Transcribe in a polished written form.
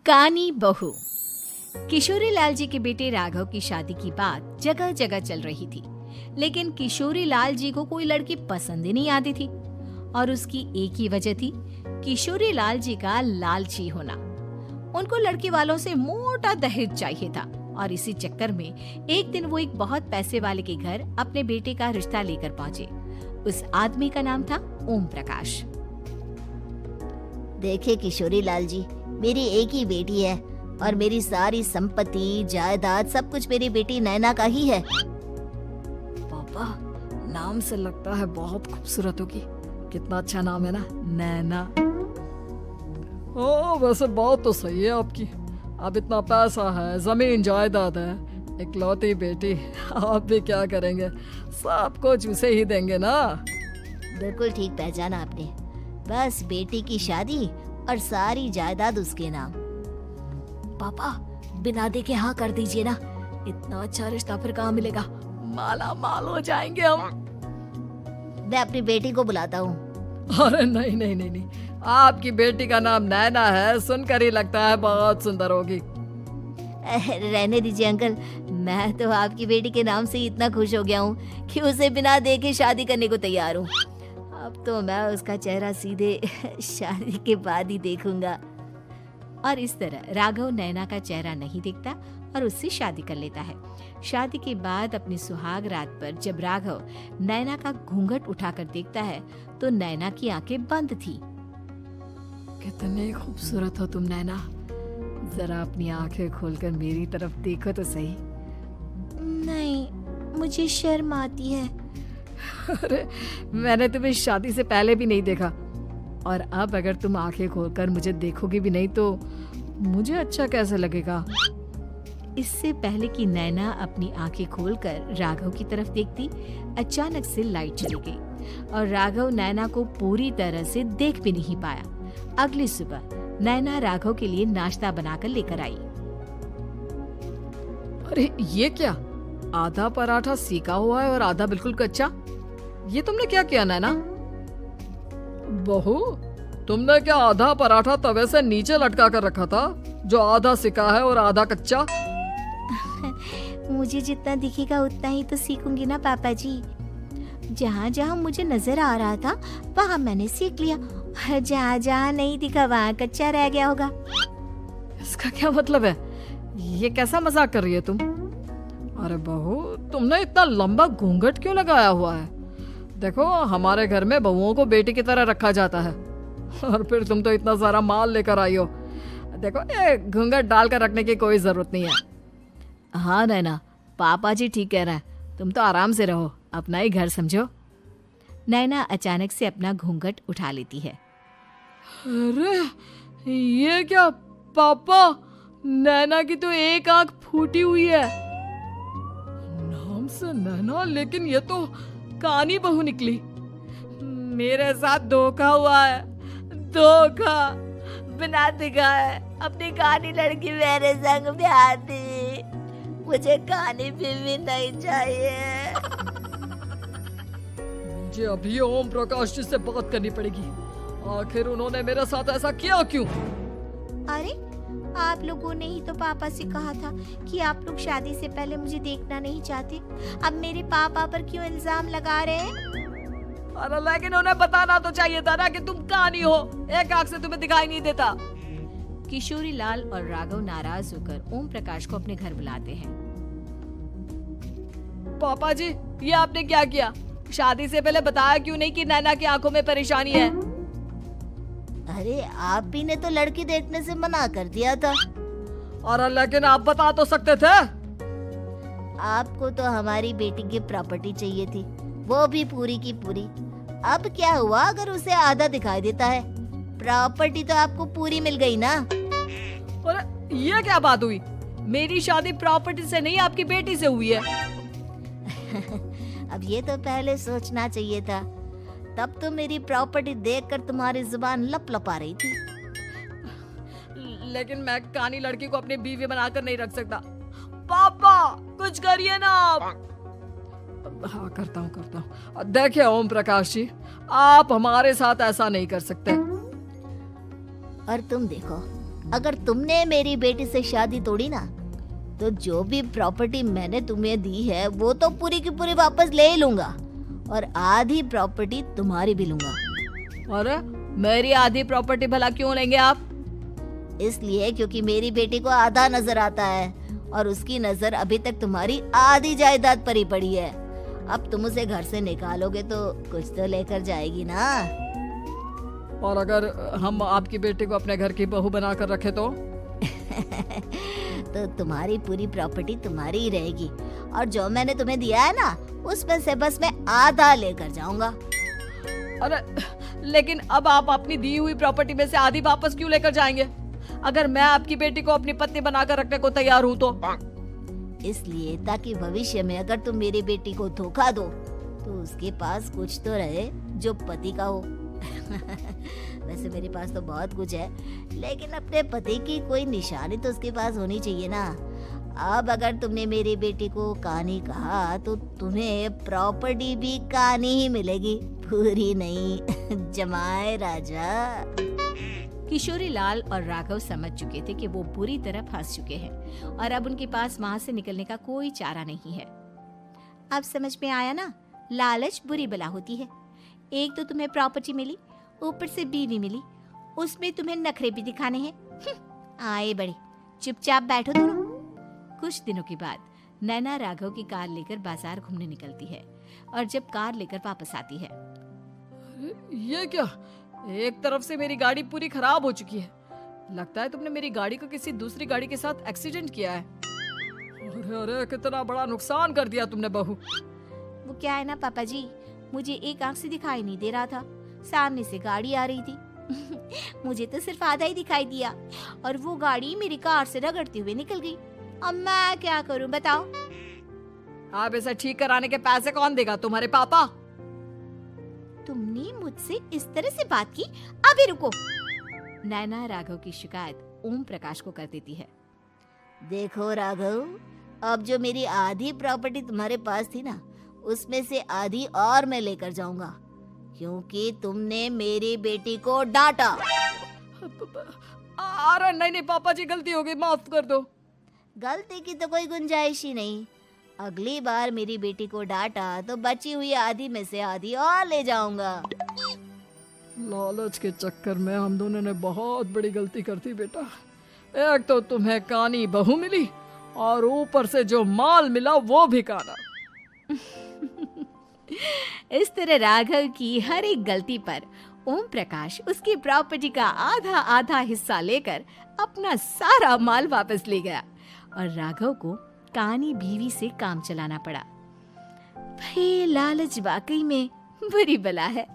कानी बहू। किशोरी लाल जी के बेटे राघव की शादी की बात जगह जगह चल रही थी, लेकिन किशोरी लाल जी को कोई लड़की पसंद ही नहीं आती थी। और उसकी एक ही वजह थी, किशोरी लाल जी का लालची होना। उनको लड़की वालों से मोटा दहेज चाहिए था और इसी चक्कर में एक दिन वो एक बहुत पैसे वाले के घर अपने बेटे का रिश्ता लेकर पहुंचे। उस आदमी का नाम था ओम प्रकाश। देखे किशोरी लाल जी, मेरी एक ही बेटी है और मेरी सारी संपत्ति जायदाद सब कुछ मेरी बेटी नैना का ही है। पापा, नाम से लगता है बहुत खूबसूरत होगी। कितना अच्छा नाम है ना, नैना। ओ, वैसे बात तो सही है आपकी। अब इतना पैसा है, जमीन जायदाद है, इकलौती बेटी, आप भी क्या करेंगे? सब कुछ उसे ही देंगे ना। बिल्कुल ठीक पहचाना आपने। बस बेटी की शादी और सारी जायदाद उसके नाम। पापा, बिना देखे हाँ कर दीजिए ना। इतना अच्छा रिश्ता फिर कहाँ मिलेगा? माला माल हो जाएंगे हम। मैं अपनी बेटी को बुलाता हूँ। अरे नहीं नहीं नहीं नहीं, आपकी बेटी का नाम नैना है, सुनकर ही लगता है बहुत सुंदर होगी। रहने दीजिए अंकल, मैं तो आपकी बेटी के नाम से ही इतना खुश हो गया हूँ कि उसे बिना देखे शादी करने को तैयार हूँ। अब तो मैं उसका चेहरा सीधे शादी के बाद ही देखूंगा। और इस तरह राघव नैना का चेहरा नहीं देखता और उससे शादी कर लेता है। शादी के बाद अपनी सुहाग रात पर जब राघव नैना का घूंघट उठाकर देखता है तो नैना की आंखें बंद थी। कितनी खूबसूरत हो तुम नैना, जरा अपनी आंखें खोलकर मेरी तरफ देखो तो सही। नहीं, मुझे शर्म आती है। अरे, मैंने तुम्हें शादी से पहले भी नहीं देखा और अब अगर तुम आंखें खोलकर मुझे देखोगी भी नहीं तो मुझे अच्छा कैसे लगेगा? इससे पहले कि नैना अपनी आंखें खोलकर राघव की तरफ देखती, अचानक से लाइट चली गई और राघव नैना को पूरी तरह से देख भी नहीं पाया। अगली सुबह नैना राघव के लिए नाश्ता बनाकर लेकर आई। अरे ये क्या, आधा पराठा सेका हुआ है और आधा बिल्कुल कच्चा। ये तुमने क्या किया नैना? बहू, तुमने क्या आधा पराठा तवे से नीचे लटका कर रखा था जो आधा सेका है और आधा कच्चा? मुझे जितना दिखेगा उतना ही तो सीखूंगी ना पापा जी। जहाँ जहाँ मुझे नजर आ रहा था वहाँ मैंने सीख लिया, जहाँ जहाँ नहीं दिखा वहाँ कच्चा रह गया होगा। इसका क्या मतलब है? ये कैसा मजाक कर रही है तुम? अरे बहू, तुमने इतना लंबा घूंघट क्यों लगाया हुआ है? देखो, हमारे घर में बहुओं को बेटी की तरह रखा जाता है और फिर तुम तो इतना सारा माल लेकर आई हो। देखो, ये घूंघट डालकर रखने की कोई जरूरत नहीं है। हाँ नैना, पापा जी ठीक कह रहे हैं, तुम तो आराम से रहो, अपना ही घर समझो। नैना अचानक से अपना घूंघट उठा लेती है। अरे ये क्या पापा, नैना की तो एक आंख फूटी हुई है। नाम से नैना, लेकिन ये तो कानी बहू निकली। मेरे साथ धोखा हुआ है, धोखा। बिना दिखाए अपनी कानी लड़की मेरे संग ब्याह दी। मुझे कानी भी नहीं चाहिए। मुझे अभी ओम प्रकाश जी से बात करनी पड़ेगी। आखिर उन्होंने मेरे साथ ऐसा किया क्यों? अरे, आप लोगों ने ही तो पापा से कहा था कि आप लोग शादी से पहले मुझे देखना नहीं चाहते। अब मेरे पापा पर क्यों इल्जाम लगा रहे हैं? अरे लेकिन उन्हें बताना तो चाहिए था ना कि तुम कानी हो, एक आंख से तुम्हें दिखाई नहीं देता। किशोरी लाल और राघव नाराज होकर ओम प्रकाश को अपने घर बुलाते हैं। पापा जी, ये आपने क्या किया? शादी से पहले बताया क्यों नहीं कि नैना की आंखों में परेशानी है? अरे, आप भी ने तो लड़की देखने से मना कर दिया था। और लेकिन आप बता तो सकते थे। आपको तो हमारी बेटी की प्रॉपर्टी चाहिए थी, वो भी पूरी की पूरी। अब क्या हुआ अगर उसे आधा दिखाई देता है? प्रॉपर्टी तो आपको पूरी मिल गई ना। और ये क्या बात हुई? मेरी शादी प्रॉपर्टी से नहीं, आपकी बेटी से हुई है। अब ये तो पहले सोचना चाहिए था। तब तो मेरी प्रॉपर्टी देखकर तुम्हारी जुबान लप लप आ रही थी। लेकिन मैं कानी लड़की को अपनी बीवी बनाकर नहीं रख सकता। पापा, कुछ करिए ना आप। हाँ, करता हूँ। देखिए ओम प्रकाश जी, आप हमारे साथ ऐसा नहीं कर सकते। और तुम देखो, अगर तुमने मेरी बेटी से शादी तोड़ी ना, तो जो भी प्रॉपर्टी मैंने तुम्हें दी है वो तो पूरी की पूरी वापस ले ही लूंगा, और आधी प्रॉपर्टी तुम्हारी भी लूंगा। अरे मेरी आधी प्रॉपर्टी भला क्यों लेंगे आप? इसलिए क्योंकि मेरी बेटी को आधा नजर आता है और उसकी नजर अभी तक तुम्हारी आधी जायदाद पर ही पड़ी है। अब तुम उसे घर से निकालोगे तो कुछ तो लेकर जाएगी ना। और अगर हम आपकी बेटी को अपने घर की बहू बनाकर रखे तो? तो तुम्हारी पूरी प्रॉपर्टी तुम्हारी ही रहेगी, और जो मैंने तुम्हें दिया है ना, उसमें से बस मैं आधा लेकर जाऊंगा। अरे लेकिन अब आप अपनी दी हुई प्रॉपर्टी में से आधी वापस क्यों लेकर जाएंगे? अगर मैं आपकी बेटी को अपनी पत्नी बनाकर रखने को तैयार हूँ तो? इसलिए ताकि भविष्य में अगर तुम मेरी बेटी को धोखा दो तो उसके पास कुछ तो रहे जो पति का हो। वैसे मेरे पास तो बहुत कुछ है, लेकिन अपने पति की कोई निशानी तो उसके पास होनी चाहिए ना। अब अगर तुमने मेरी बेटी को कानी कहा तो तुम्हें प्रॉपर्टी भी कानी ही मिलेगी, पूरी नहीं। जमाए राजा। किशोरी लाल और राघव समझ चुके थे कि वो बुरी तरह फंस चुके हैं और अब उनके पास वहां से निकलने का कोई चारा नहीं है। अब समझ में आया ना, लालच बुरी बला होती है। एक तो तुम्हें प्रॉपर्टी मिली, ऊपर से बीवी मिली, उसमें तुम्हें नखरे भी दिखाने हैं। आए बड़े, चुपचाप बैठो दोनों। कुछ दिनों के बाद नैना राघव की कार लेकर बाजार घूमने निकलती है और जब कार लेकर वापस आती है, ये क्या? एक तरफ से मेरी गाड़ी पूरी खराब हो चुकी है। लगता है तुमने मेरी गाड़ी को किसी दूसरी गाड़ी के साथ एक्सीडेंट किया है। अरे अरे कितना बड़ा नुकसान कर दिया तुमने बहू। वो क्या है ना पापा जी, मुझे एक आंख से दिखाई नहीं दे रहा था, सामने से गाड़ी आ रही थी। मुझे तो सिर्फ आधा ही दिखाई दिया और वो गाड़ी मेरी कार से रगड़ते हुए निकल गई। अब मैं क्या करूं बताओ? आप इसे ठीक कराने के पैसे कौन देगा? तुम्हारे पापा? तुमने मुझसे इस तरह से बात की? अभी रुको। नैना राघव की शिकायत ओम प्रकाश को कर देती है। देखो राघव, अब जो मेरी आधी प्रॉपर्टी तुम्हारे पास थी ना, उसमें से आधी और मैं लेकर जाऊंगा, क्योंकि तुमने मेरी बेटी को डांटा। अरे नहीं नहीं पापा जी, गलती हो गई, माफ कर दो। गलती की तो कोई गुंजाइश ही नहीं। अगली बार मेरी बेटी को डांटा तो बची हुई आधी में से आधी और ले जाऊंगा। लालच के चक्कर में हम दोनों ने बहुत बड़ी गलती कर दी बेटा। एक तो तुम्हें कानी बहू मिली और ऊपर से जो माल मिला वो भी काना। इस तरह राघव की हर एक गलती पर ओम प्रकाश उसकी प्रॉपर्टी का आधा आधा हिस्सा लेकर अपना सारा माल वापस ले गया और राघव को कानी बीवी से काम चलाना पड़ा। भाई लालच वाकई में बुरी बला है।